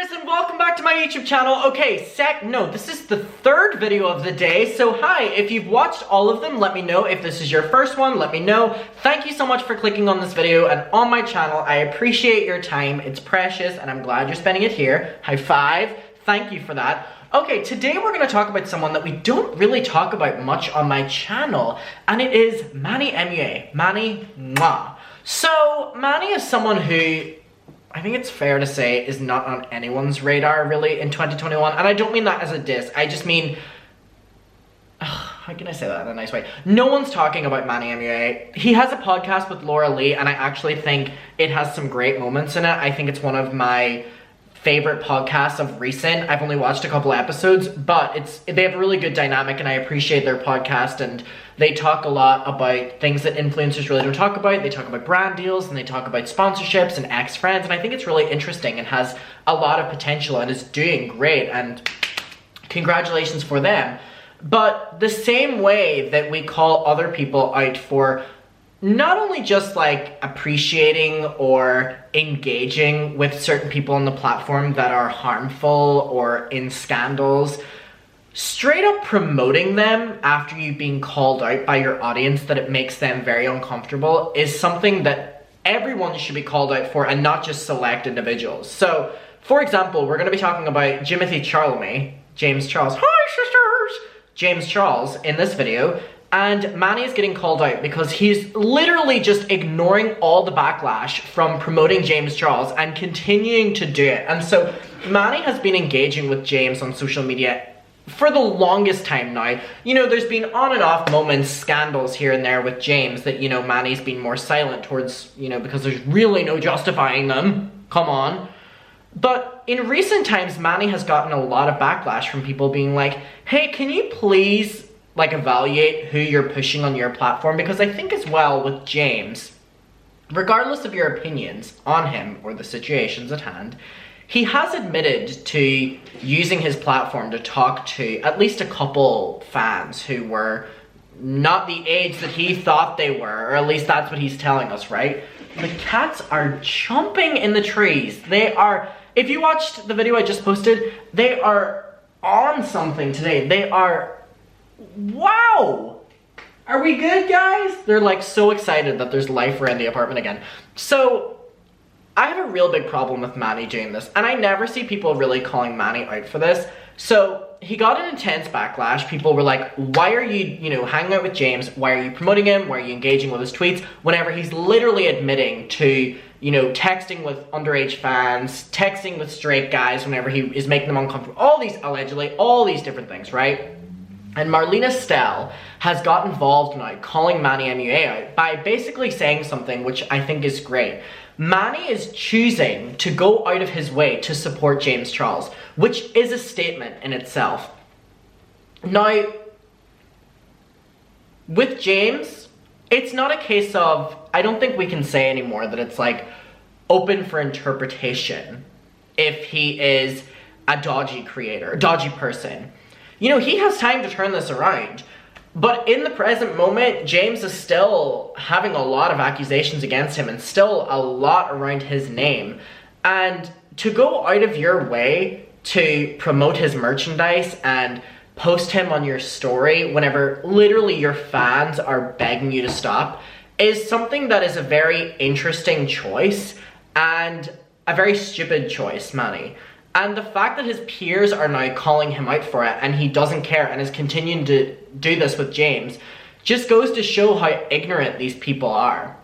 guys, and welcome back to my YouTube channel. Okay, this is the third video of the day. So hi, if you've watched all of them, let me know. If this is your first one, let me know. Thank you so much for clicking on this video and on my channel. I appreciate your time. It's precious and I'm glad you're spending it here. High five. Thank you for that. Okay, today we're going to talk about someone that we don't really talk about much on my channel, and it is Manny MUA. Manny, mwah. So, Manny is someone who I think it's fair to say is not on anyone's radar really in 2021, and I don't mean that as a diss. I just mean, how can I say that in a nice way? No one's talking about Manny MUA. He has a podcast with Laura Lee, and I actually think it has some great moments in it. I think it's one of my favorite podcasts of recent. I've only watched a couple episodes, but they have a really good dynamic, and I appreciate their podcast, and they talk a lot about things that influencers really don't talk about. They talk about brand deals, and they talk about sponsorships and ex-friends, and I think it's really interesting and has a lot of potential and is doing great, and congratulations for them. But the same way that we call other people out for not only just like appreciating or engaging with certain people on the platform that are harmful or in scandals, straight up promoting them after you've been called out by your audience that it makes them very uncomfortable is something that everyone should be called out for, and not just select individuals. So, for example, we're going to be talking about Jimothy James Charles, hi sisters, James Charles in this video. And Manny is getting called out because he's literally just ignoring all the backlash from promoting James Charles and continuing to do it. And so Manny has been engaging with James on social media for the longest time now. You know, there's been on and off moments, scandals here and there with James that, you know, Manny's been more silent towards, you know, because there's really no justifying them. Come on. But in recent times, Manny has gotten a lot of backlash from people being like, hey, can you please like evaluate who you're pushing on your platform? Because I think as well with James, regardless of your opinions on him or the situations at hand, he has admitted to using his platform to talk to at least a couple fans who were not the age that he thought they were, or at least that's what he's telling us, right? The cats are jumping in the trees. They are, if you watched the video I just posted, they are on something today. They are, wow! Are we good, guys? They're like so excited that there's life around the apartment again. So, I have a real big problem with Manny doing this, and I never see people really calling Manny out for this. So, he got an intense backlash. People were like, why are you, hanging out with James? Why are you promoting him? Why are you engaging with his tweets? Whenever he's literally admitting to, texting with underage fans, texting with straight guys whenever he is making them uncomfortable. All these different things, right? And Marlena Stell has got involved now, calling Manny MUA out by basically saying something which I think is great. Manny is choosing to go out of his way to support James Charles, which is a statement in itself. Now, with James, it's not a case of, I don't think we can say anymore that it's like open for interpretation if he is a dodgy creator, a dodgy person. He has time to turn this around. But in the present moment, James is still having a lot of accusations against him and still a lot around his name. And to go out of your way to promote his merchandise and post him on your story whenever literally your fans are begging you to stop is something that is a very interesting choice and a very stupid choice, Manny. And the fact that his peers are now calling him out for it and he doesn't care and is continuing to do this with James just goes to show how ignorant these people are.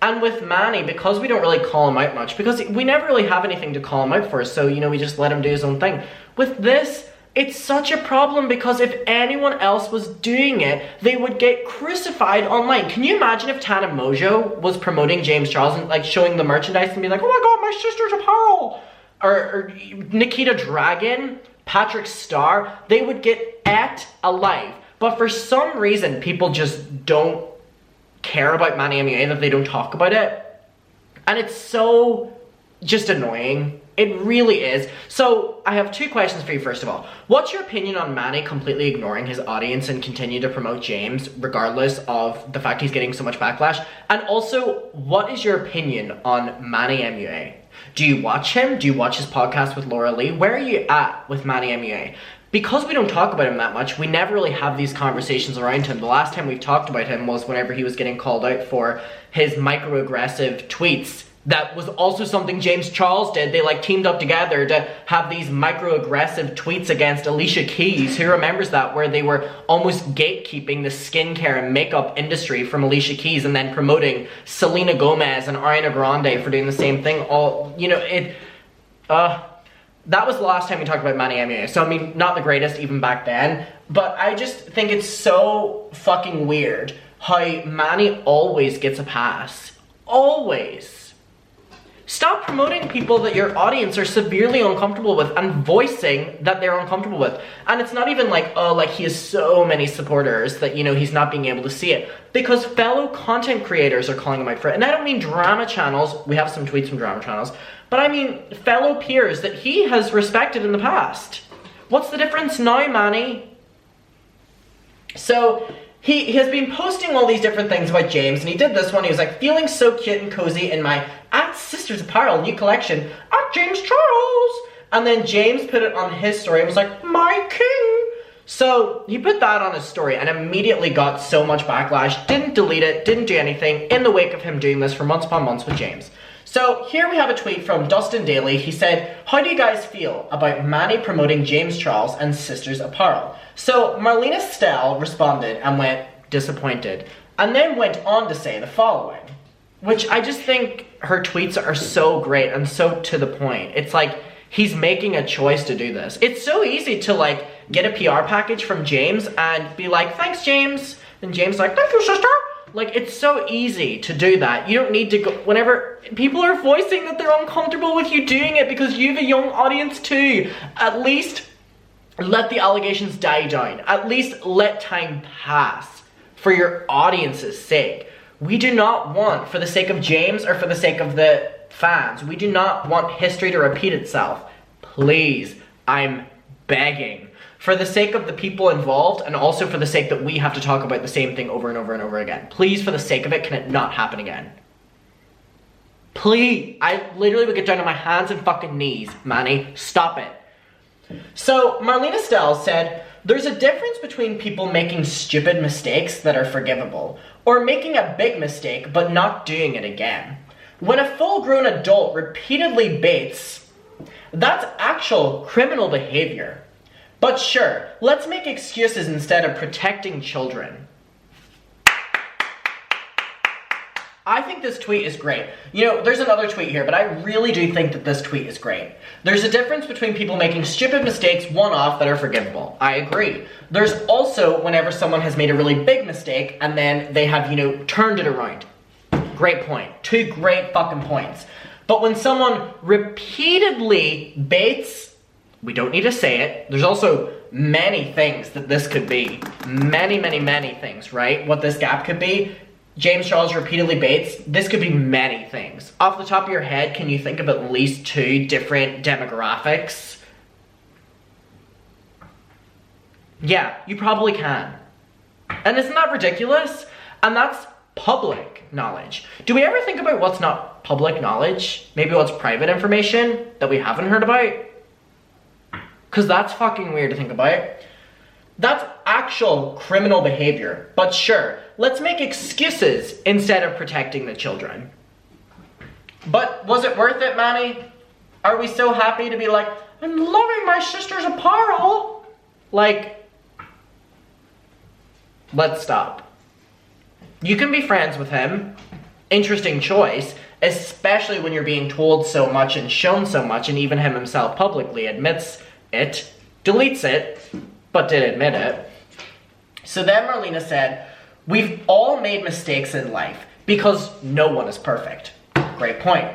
And with Manny, because we don't really call him out much, because we never really have anything to call him out for, so, we just let him do his own thing. With this, it's such a problem because if anyone else was doing it, they would get crucified online. Can you imagine if Tana Mojo was promoting James Charles and like showing the merchandise and be like, oh my god, my sister's apparel? Or Nikita Dragon, Patrick Starr, they would get ate alive. But for some reason, people just don't care about Manny MUA, that they don't talk about it. And it's so just annoying. It really is. So, I have two questions for you first of all. What's your opinion on Manny completely ignoring his audience and continue to promote James, regardless of the fact he's getting so much backlash? And also, what is your opinion on Manny MUA? Do you watch him? Do you watch his podcast with Laura Lee? Where are you at with Manny MUA? Because we don't talk about him that much, we never really have these conversations around him. The last time we've talked about him was whenever he was getting called out for his microaggressive tweets. That was also something James Charles did. They like teamed up together to have these microaggressive tweets against Alicia Keys. Who remembers that? Where they were almost gatekeeping the skincare and makeup industry from Alicia Keys and then promoting Selena Gomez and Ariana Grande for doing the same thing. That was the last time we talked about Manny MUA. So, I mean, not the greatest even back then. But I just think it's so fucking weird how Manny always gets a pass. Always. Stop promoting people that your audience are severely uncomfortable with and voicing that they're uncomfortable with. And it's not even like, oh, like he has so many supporters that, you know, he's not being able to see it. Because fellow content creators are calling him out for it. And I don't mean drama channels. We have some tweets from drama channels. But I mean fellow peers that he has respected in the past. What's the difference now, Manny? So he has been posting all these different things about James, and he did this one. He was like, feeling so cute and cozy in my @Sisters Apparel new collection @James Charles. And then James put it on his story and was like, my king. So he put that on his story and immediately got so much backlash, didn't delete it, didn't do anything in the wake of him doing this for months upon months with James. So here we have a tweet from Dustin Daly. He said, how do you guys feel about Manny promoting James Charles and Sisters Apparel? So Marlena Stell responded and went, disappointed. And then went on to say the following, which I just think her tweets are so great and so to the point. It's like he's making a choice to do this. It's so easy to like get a PR package from James and be like, thanks James. And James like, thank you sister. Like, it's so easy to do that. You don't need to go, whenever people are voicing that they're uncomfortable with you doing it because you have a young audience too, at least let the allegations die down. At least let time pass for your audience's sake. We do not want, for the sake of James or for the sake of the fans, we do not want history to repeat itself. Please, I'm begging. For the sake of the people involved, and also for the sake that we have to talk about the same thing over and over and over again. Please, for the sake of it, can it not happen again? Please. I literally would get down on my hands and fucking knees, Manny. Stop it. So, Marlena Stell said, there's a difference between people making stupid mistakes that are forgivable, or making a big mistake but not doing it again. When a full-grown adult repeatedly baits, that's actual criminal behavior. But sure, let's make excuses instead of protecting children. I think this tweet is great. You know, there's another tweet here, but I really do think that this tweet is great. There's a difference between people making stupid mistakes one-off that are forgivable. I agree. There's also whenever someone has made a really big mistake and then they have, you know, turned it around. Great point. Two great fucking points. But when someone repeatedly baits, we don't need to say it. There's also many things that this could be. Many, many, many things, right? What this gap could be. James Charles repeatedly baits. This could be many things. Off the top of your head, can you think of at least 2 different demographics? Yeah, you probably can. And isn't that ridiculous? And that's public knowledge. Do we ever think about what's not public knowledge? Maybe what's private information that we haven't heard about? Because that's fucking weird to think about. That's actual criminal behavior. But sure, let's make excuses instead of protecting the children. But was it worth it, Manny? Are we so happy to be like, I'm loving my sister's apparel? Like, let's stop. You can be friends with him. Interesting choice. Especially when you're being told so much and shown so much, and even him himself publicly admits it, deletes it, but did admit it. So then Marlena said, we've all made mistakes in life because no one is perfect. Great point.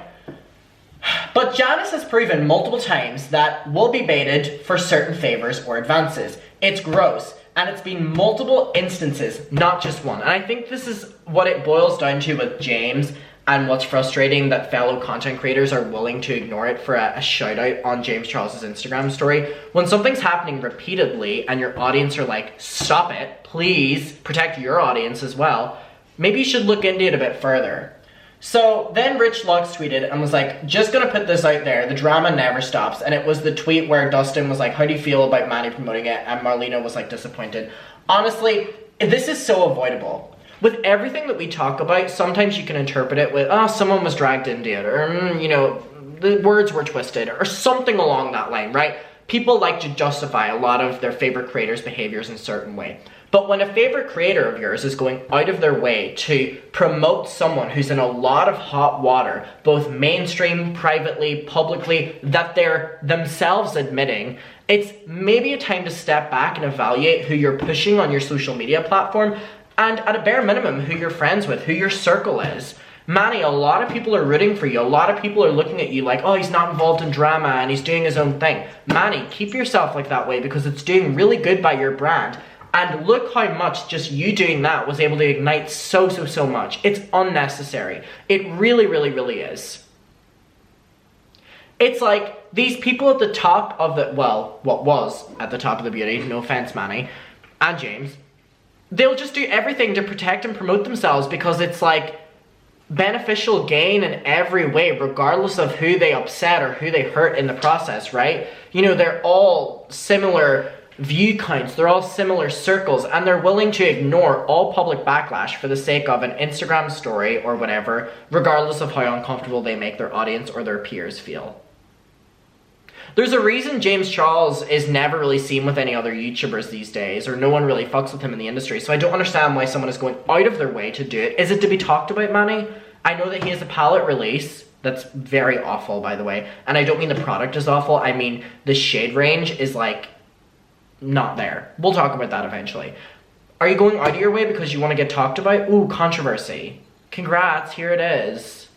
But Janice has proven multiple times that we'll be baited for certain favors or advances. It's gross, and it's been multiple instances, not just one. And I think this is what it boils down to with James. And what's frustrating that fellow content creators are willing to ignore it for a shout out on James Charles's Instagram story. When something's happening repeatedly and your audience are like, stop it, please protect your audience as well. Maybe you should look into it a bit further. So then Rich Lux tweeted and was like, just gonna put this out there, the drama never stops. And it was the tweet where Dustin was like, how do you feel about Manny promoting it? And Marlena was like disappointed. Honestly, this is so avoidable. With everything that we talk about, sometimes you can interpret it with, oh, someone was dragged into it, or, you know, the words were twisted, or something along that line, right? People like to justify a lot of their favorite creators' behaviors in a certain way. But when a favorite creator of yours is going out of their way to promote someone who's in a lot of hot water, both mainstream, privately, publicly, that they're themselves admitting, it's maybe a time to step back and evaluate who you're pushing on your social media platform, and at a bare minimum, who you're friends with, who your circle is. Manny, a lot of people are rooting for you. A lot of people are looking at you like, oh, he's not involved in drama and he's doing his own thing. Manny, keep yourself like that way because it's doing really good by your brand. And look how much just you doing that was able to ignite so much. It's unnecessary. It really, really, really is. It's like these people at the top of the, well, what was at the top of the beauty, no offense, Manny and James, they'll just do everything to protect and promote themselves because it's like beneficial gain in every way, regardless of who they upset or who they hurt in the process, right? You know, they're all similar view counts, they're all similar circles, and they're willing to ignore all public backlash for the sake of an Instagram story or whatever, regardless of how uncomfortable they make their audience or their peers feel. There's a reason James Charles is never really seen with any other YouTubers these days, or no one really fucks with him in the industry, so I don't understand why someone is going out of their way to do it. Is it to be talked about, Manny? I know that he has a palette release that's very awful, by the way, and I don't mean the product is awful, I mean the shade range is like not there. We'll talk about that eventually. Are you going out of your way because you want to get talked about? Ooh, controversy. Congrats, here it is.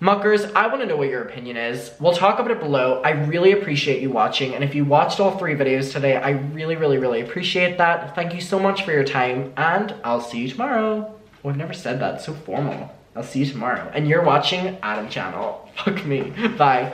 Muckers, I want to know what your opinion is. We'll talk about it below. I really appreciate you watching, and if you watched all 3 videos today, I really, really, really appreciate that. Thank you so much for your time, and I'll see you tomorrow. Oh, I've never said that. It's so formal. I'll see you tomorrow. And you're watching Adam Channel. Fuck me. Bye.